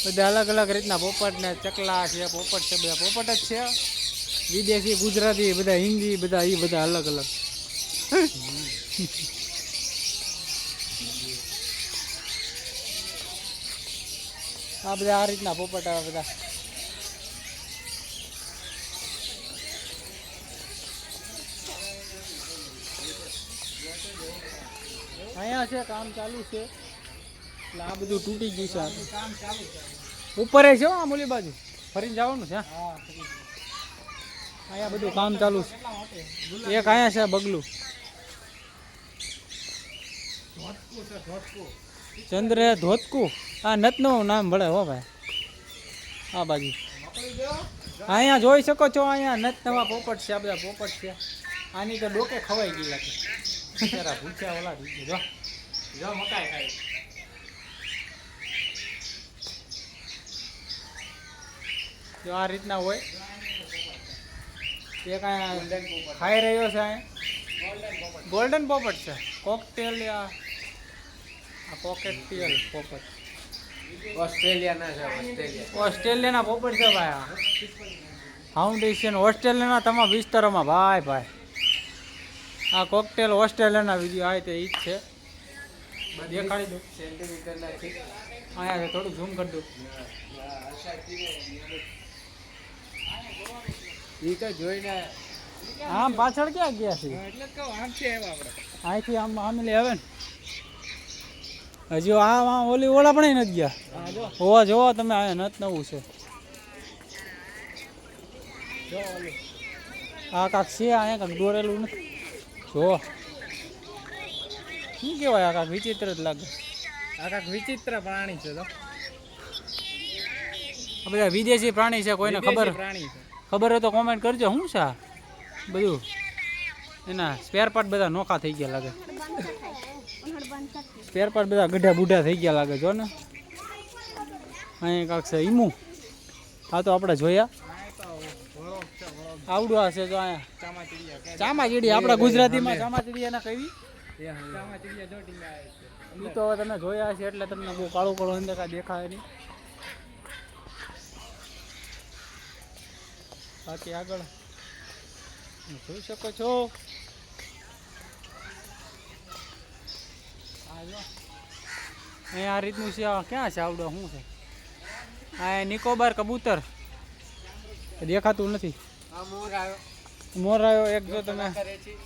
બધા અલગ અલગ રીતના પોપટ ને ચકલા છે પોપટ છે બધા પોપટ જ છે વિદેશી ગુજરાતી બધા હિન્દી બધા એ બધા અલગ અલગ આ બધા આ રીતના પોપટ આવે બધા અહીંયા છે કામ ચાલુ છે એટલે આ બધું તૂટી ગયું છે આ તો. ઉપર છે હો, આમ ઓલી બાજુ ફરીને જવાનું છે હા. અહીંયા બધું કામ ચાલુ છે. એક અહીંયા છે બગલું ચંદ્ર ધોતકું આ નતનું નામ ભળે હો ભાઈ. આ બાજુ અહીંયા જોઈ શકો છો, અહીંયા નત નવા પોપટ છે. આ બધા પોપટ છે. આની તો ડોકે ખવાઈ ગઈ લાગે બિચારા ભૂખ્યા ઓલા થઈ ગયા. જો મકાઈ ખાય. જો આ રીતના હોય. એક અહીંયા ખાઈ રહ્યો છે. અહીંયા ગોલ્ડન પોપટ છે. કોકટેલ આ કોકટેલ પોપટ ઓસ્ટ્રેલિયાના છે ઓસ્ટ્રેલિયાના પોપટ છે ભાઈ. આ ફાઉન્ડેશન ઓસ્ટ્રેલિયાના તમામ વિસ્તારોમાં ભાઈ ભાઈ. આ કોકટેલ ઓસ્ટ્રેલિયાના વિડીયો આવે તો એ જ છે. દેખાડી દો સેન્ટીમીટરના છે. અહીંયા થોડું ઝૂમ કરી દો. એ તો જોઈને આમ પાછળ ક્યાં ગયા છે? એટલે જ કહું આમ છે એમ આપણે અહીંથી આમ આમેલી આવે ને. હજુ આ ઓલી ઓલા પણ નથી ગયા. હોવા જોવો તમે અહીંયા નત નવું છે. આ કાંક છે અહીંયા કાંક દોરેલું નથી. જો શું કહેવાય? આ કાંક વિચિત્ર જ લાગે. આ કાંક વિચિત્ર પ્રાણી છે તો આ બધા વિદેશી પ્રાણી છે. કોઈને ખબર પ્રાણી છે ખબર હોય તો કોમેન્ટ કરજો. શું છે આ બધું? એના સ્પેર પાર્ટ બધા નોખા થઈ ગયા લાગે. સ્પેર પાર્ટ બધા ગઢા બુઢા થઈ ગયા લાગે. જો ને અહીંયા કાંક છે ઈમુ. આ તો આપણે જોયા. આવડું આ છે જો અહીંયા ચામાચીડી. આપણા ગુજરાતીમાં ચામાચીડિયાના કહેવી. ચામાચીડિયા જોટીને આવે છે. એ તો હવે તમે જોયા છે એટલે તમને બહુ કાળું કાળું અંદર કાંઈ દેખાય નહીં. બાકી આગળ જોઈ શકો છો. અહીંયા આ રીતનું છે. આ ક્યાં છે આવડો? શું છે આ? નિકોબાર કબૂતર દેખાતું નથી. આ મોર આવ્યો. મોર આવ્યો એક. જો તમે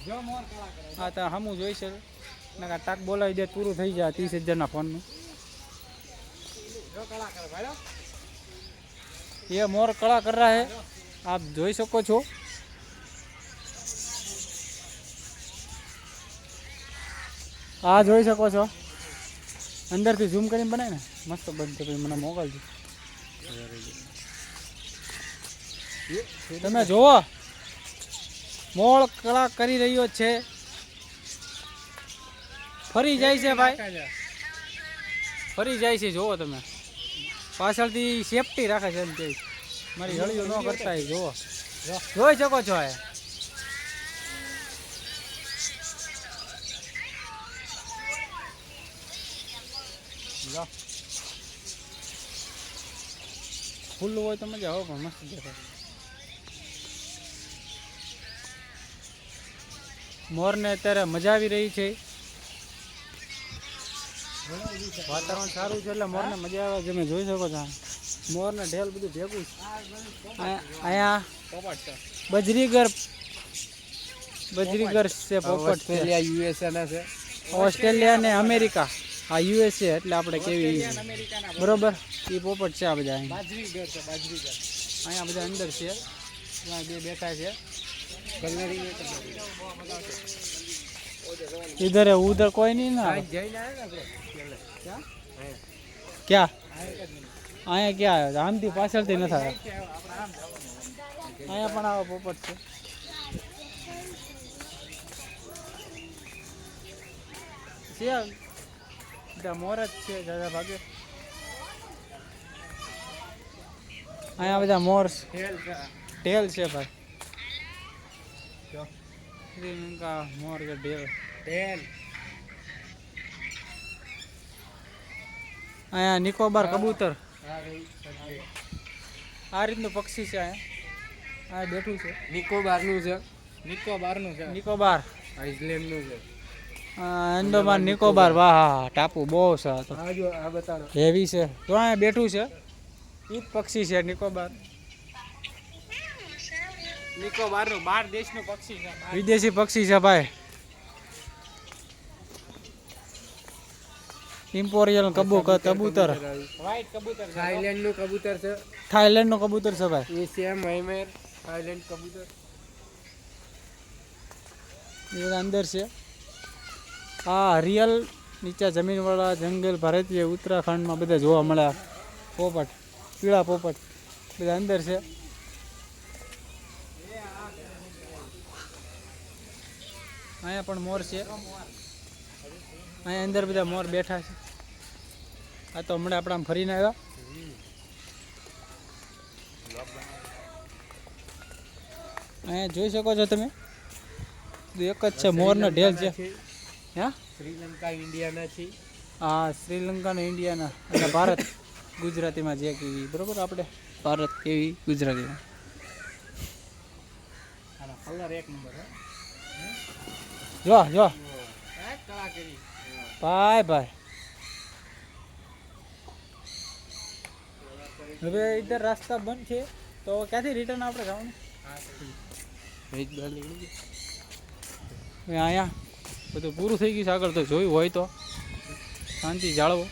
જો મોર કળા કરે હા તો હમું જોઈ શકો. ના ટાક બોલાવી દે પૂરું થઈ જાય 30,000ના ફોનનું. જો કળા કરે ભાઈ ये मोर कड़ा कर रहा है. आप જોઈ શકો છો. આ જોઈ શકો છો. અંદરથી ઝૂમ કરીને બનાય ને મસ્ત બનશે. પછી મને મોકલજો. તમે જુઓ મોર કળા કરી રહ્યો છે. ફરી જાય છે ભાઈ. ફરી જાય છે. જુઓ તમે પાછળથી સેફટી રાખે છે. એમ કે મારી હળીઓ ન કરતા. જુઓ જોઈ શકો છો. આ ખુલ્લું હોય તો મજા આવે પણ મસ્ત દેખાય. મોરને અત્યારે મજા આવી રહી છે. વાતાવરણ સારું છે એટલે મોરને મજા આવે. તમે જોઈ શકો છો મોરને ઢેલ બધું ભેગું છે. અહીંયા પોપટ છે બજરીગર છે. પોપટ છે. ઓસ્ટ્રેલિયા યુએસએ ના છે. ઓસ્ટ્રેલિયા ને અમેરિકા. આ યુએસએ એટલે આપણે કેવી અમેરિકાના બરોબર. એ પોપટ છે આ બધા. અહીં બાજરીગર છે બાજરીગર અહીંયા બધા અંદર છે. ત્યાં બે બેઠા છે. इधर है उधर कोई नहीं ना. જઈને આવ્યા ને क्या અહીંયા ક્યાં આવ્યો? આમથી પાછળથી નથી આવ્યો. અહીંયા પણ આવો પોપટ છે. બધા મોર જ છે દાદા ભાગે. અહીંયા બધા મોર ઢેલ છે ભાઈ. શ્રીલંકા મોર કે ઢેલ. અહીંયા નિકોબાર કબૂતર. આ રીતનું પક્ષી છે. અહીંયા આ બેઠું છે. નિકોબારનું છે. નિકોબારનું છે નિકોબાર આઇસલેન્ડનું છે. અંડોમાન નિકોબાર. વાહ હા ટાપુ બહુ છે. આ તો આ જો આ બતાડો. હેવી છે. તો અહીંયા બેઠું છે. એ જ પક્ષી છે નિકોબાર. નિકોબારનું 12 દેશનું પક્ષી છે વિદેશી પક્ષી છે ભાઈ. ઇમ્પોરિયલ કબૂતર વ્હાઈટ કબૂતર છે. થાઈલેન્ડ નું કબૂતર છે થાઈલેન્ડનું કબૂતર છે ભાઈ. એશિયા મહેમેર થાઈલેન્ડ કબૂતર એ બધા અંદર છે. આ હરિયલ નીચે જમીનવાળા જંગલ ભારતીય ઉત્તરાખંડમાં બધા જોવા મળે. પોપટ, પીળા પોપટ બધા અંદર છે. અહીંયા પણ મોર છે. અહીંયા અંદર બધા મોર બેઠા છે. આ તો હમણાં આપણે આમ ફરીને આવ્યા. અહીંયા જોઈ શકો છો તમે, એક જ છે મોરનો ઢેલ છે. હા, શ્રીલંકા ઇન્ડિયાના છે હા, શ્રીલંકા ને ઇન્ડિયાના અને ભારત ગુજરાતીમાં જે કહેવી બરોબર, આપણે ભારત કેવી ગુજરાતીમાં. કલર એક નંબર હે. જો જો કલાકારી. ભાઈ ભાઈ, હવે ઇધર રાસ્તા બંધ છે તો ક્યાંથી રિટર્ન આપણે જવાનું? હવે અહીંયા બધું પૂરું થઈ ગયું છે. આગળ તો જોયું હોય તો શાંતિ જાળવો.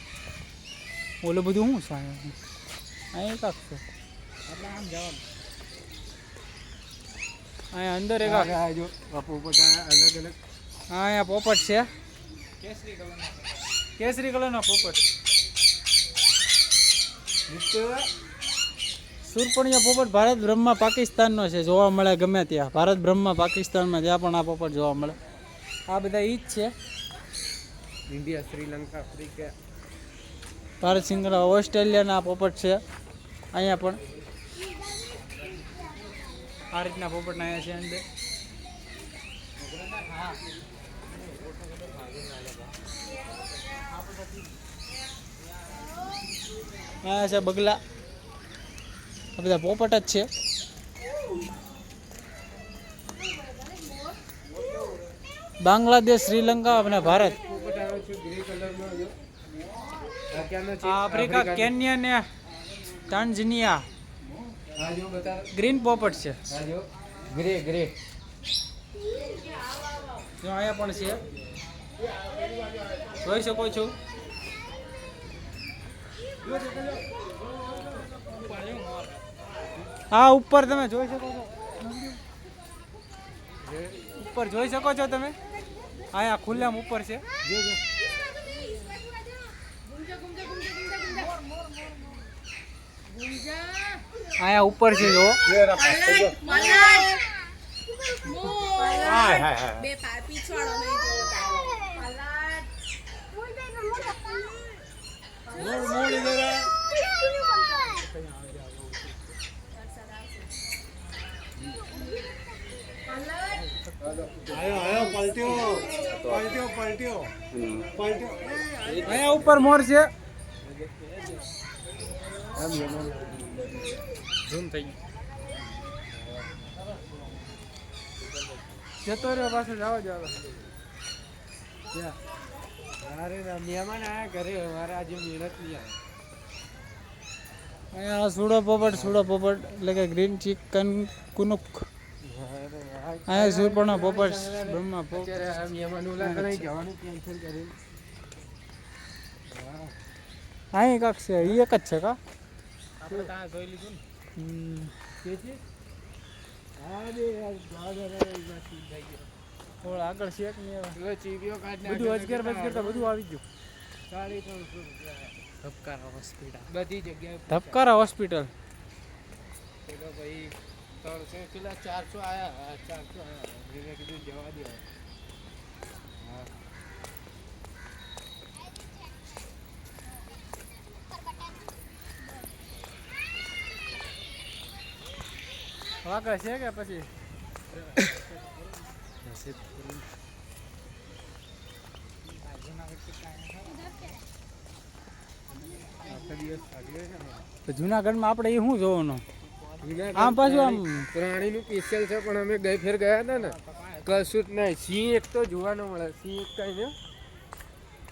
ઓલું બધું શું છે અહીંયા? કાંક છે એટલે આમ જવાનું. અહીંયા અંદર એક જો પોપટ અલગ અલગ અહીંયા પોપટ છે, કેસરી કલરનો. કેસરી કલરનો પોપટ. સુરપણિયા પોપટ ભારત બ્રહ્મા પાકિસ્તાનનો છે, જોવા મળે ગમે ત્યાં. ભારત બ્રહ્મા પાકિસ્તાનમાં ત્યાં પણ આ પોપટ જોવા મળે. આ બધા ઈ જ છે. ઇન્ડિયા શ્રીલંકા આફ્રિકા ભારત સિંગના ઓસ્ટ્રેલિયાના આ પોપટ છે. અહીંયા પણ આ રીતના પોપટના અહીંયા છે અંદર. અહીંયા છે બગલા. આ બધા પોપટ જ છે. બાંગ્લાદેશ, શ્રીલંકા અને ભારત. પોપટ આવે છે ગ્રે કલરનો જો આ ક્યાંનો છે? આ આફ્રિકા, કેન્યા ને તાન્ઝાનિયા. આ જો બતા ગ્રીન પોપટ છે. આ જો ગ્રે ગ્રે જો અહીંયા પણ છે, જોઈ શકો છો. હા, ઉપર તમે જોઈ શકો છો. ઉપર જોઈ શકો છો તમે. અહીંયા ખુલ્લામ ઉપર છે. અહીંયા ઉપર છે જો. બે પીછવાડો નહીં અહીંયા ઉપર મોર છે. ઝૂમ થઈ ગયું. જતો રહ્યો પાછો જવા જ આવે. અરે મહેમાન આયા ઘરે મારે આજે મહેનત નહીં આવે અહીંયા સુડો પોપટ એટલે કે ગ્રીન ચિકન કુનુક. અહીંયા સુરપણો પોપટ બ્રહ્મા પોપટ. અત્યારે આ મહેમાન ઓલા કરાઈ જવાનું કેન્સલ કરી અહીં કાંક છે, એ એક જ છે કા? આપણે ત્યાં જોઈ લીધું ને. કે છે હા બે યાર ગાડર થઈ ગયો થોડું આગળ છે કે નહીં? જો ચીવીઓ કાઢને બધું અજગર બજગર તો બધું આવી ગયું. 350 રૂપિયા ધબકારા હોસ્પિટલ. બધી જગ્યાએ ધબકારા હોસ્પિટલ. તો ભાઈ 300 પેલા 400 આયા 400 આયા મેં કીધું જવા દે હા આગળ છે કે પછી? જુનાગઢમાં આપણે એ શું જોવાનું? આમ પાછું આમ પ્રાણીનું સ્પેશિયલ છે પણ અમે ગઈ ફેર ગયા હતા ને કશું જ નહીં સિંહ એક તો જોવા ન મળે સિંહ એક કઈ ને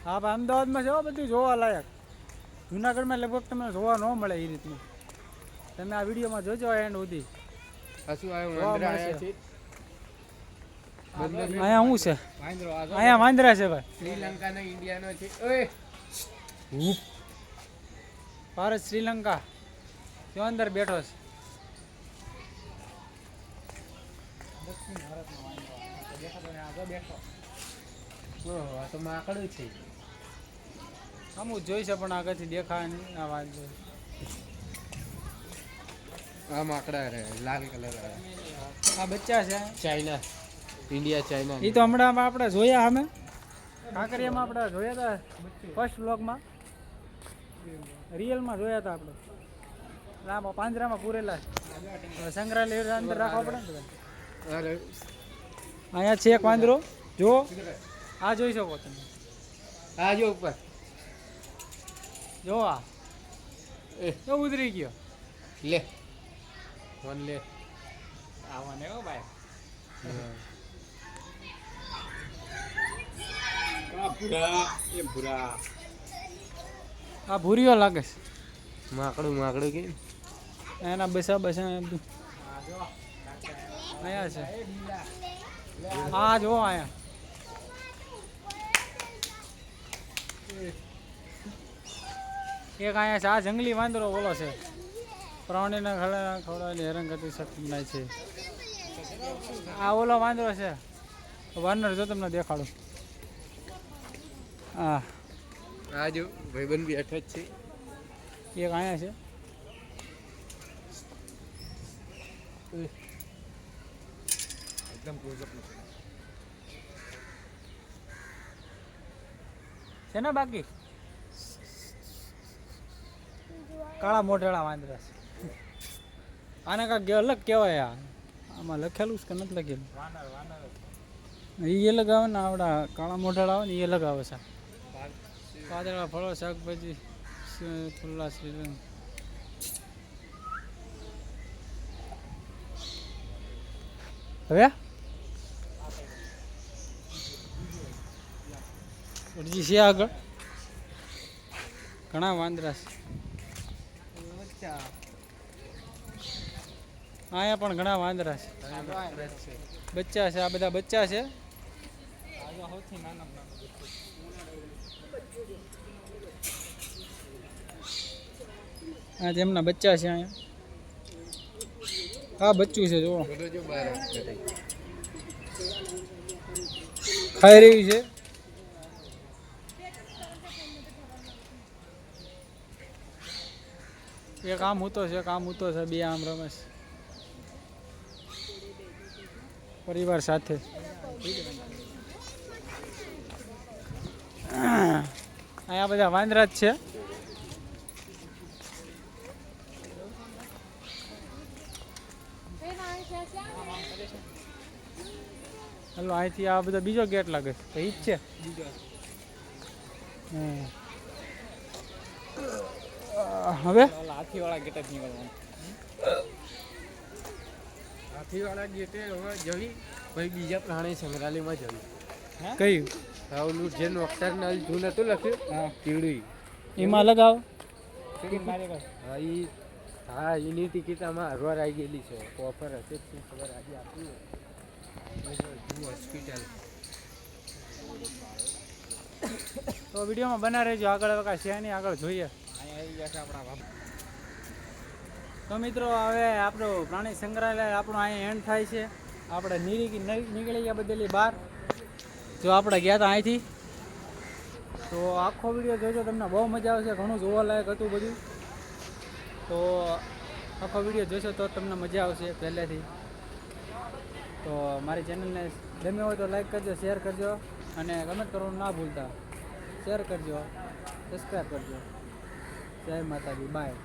હા ભાઈ, અમદાવાદમાં છે બધું જોવા લાયક. જુનાગઢમાં લગભગ તમને જોવા ન મળે એ રીતનું. તમે આ વિડીયોમાં જોજો એન્ડ સુધી. હશું આવ્યું જોવા વાંદરા મળશે. આયા છે અહીંયા શું છે? વાંદરો આ જો. અહીંયા વાંદરા છે ભાઈ. શ્રીલંકાના ઇન્ડિયાનો છે ઓય ભારત શ્રીલંકા જો અંદર બેઠો છે. દક્ષિણ ભારતનો વાંદરો દેખાતો ને આગળ બેઠો. ઓહો, આ તો માકડું છે. અમુક જોઈ છે પણ આગળથી દેખાય નહીં આ વાંદરો. આ માકડા રે લાલ કલર આ બચ્ચા છે. ચાઇના ઇન્ડિયા ચાઇના એ તો હમણાં આપણે જોયા અમે કાંકરિયામાં આપણે જોયા હતા ફર્સ્ટ બ્લોગમાં રિયલમાં જોયા હતા આપણે. આમાં પાંજરામાં પૂરેલા છે. સંગ્રહાલય અંદર રાખવા પડે ને. અરે અહીંયા છે એક વાંદરો જો આ જોઈ શકો તમે. આ જો ઉપર જો આ તો ઉતરી ગયો. લે ફોન લે. આવવાને હો ભાઈ. આ ભૂરીઓ લાગે છે. માકડું માકડું કે એના બસા બસા બધું અહીંયા છે. હા જો અહીંયા એક અહીંયા છે. આ જંગલી વાંદરો ઓલો છે. પ્રાણીના ખવડાવેલી હેરાન કરતી શક્તિ ના છે. આ ઓલો વાંદરો છે. વાનર જો તમને દેખાડું. હા આ જો ભાઈબંધ બેઠો જ છે. એક અહીંયા છે. એકદમ ક્લોઝઅપ છે ને બાકી કાળા મોઢેળા વાંદરા છે. આને કાંઈક અલગ કહેવાય. આમાં લખેલું છે કે નથી લખેલું? એ અલગ આવે ને આવડા કાળા મોઢેળા આવે ને એ અલગ આવે છે. વાદળા ફળો શાકભાજી ફૂલા શ્રીરંગ. હવે હજી છે આગળ ઘણા વાંદરા છે. અહીંયા પણ ઘણા વાંદરા છે. બચ્ચા છે. આ બધા બચ્ચા છે. સૌથી નાના આ તેમના બચ્ચા છે. અહીંયા આ બચ્ચું છે જુઓ બધો જો બહાર ખાઈ રહ્યું છે. એક આમ હૂતો છે, એક આમ હૂતો છે. બે આમ રમે છે પરિવાર સાથે. અહીંયા બધા વાંદરા જ છે. હલો અહીંથી આ બધા બીજો ગેટ લાગે છે. ઈ જ છે હમ. હવે હાથીવાળા ગેટ જ નીકળવાનું. હાથીવાળા ગેટે હવે જવી પછી બીજા પ્રાણી સંગ્રહાલયમાં જવી. કયું ઓલું જે નોક્ટર્નલ જૂન હતું લખ્યું હા કીડું એમાં લગાવો. હા ઈ હા એની ટિકિટ આમાં હરવાર આવી ગયેલી છે. ઓફર હશે જ શું ખબર આજે આપી હોસ્પિટલ. તો વિડીયોમાં બના રહેજો. આગળ હવે કાંઈ છે નહીં, આગળ જોઈએ. અહીંયા આવી ગયા છે આપણા બાપ. તો મિત્રો હવે આપણું પ્રાણી સંગ્રહાલય આપણું અહીંયા એન્ડ થાય છે. આપણે નીકળી ગયા બદલી બહાર. જો આપણે ગયા હતા અહીંથી. તો આખો વિડીયો જોજો, તમને બહુ મજા આવશે. ઘણું જોવાલાયક હતું બધું. તો આખો વિડીયો જોશો તો તમને મજા આવશે પહેલેથી. તો મારી ચેનલને ગમે હોય તો લાઈક કરજો, શેર કરજો અને કમેન્ટ કરવાનું ના ભૂલતા. શેર કરજો, સબસ્ક્રાઈબ કરજો. જય માતાજી, બાય.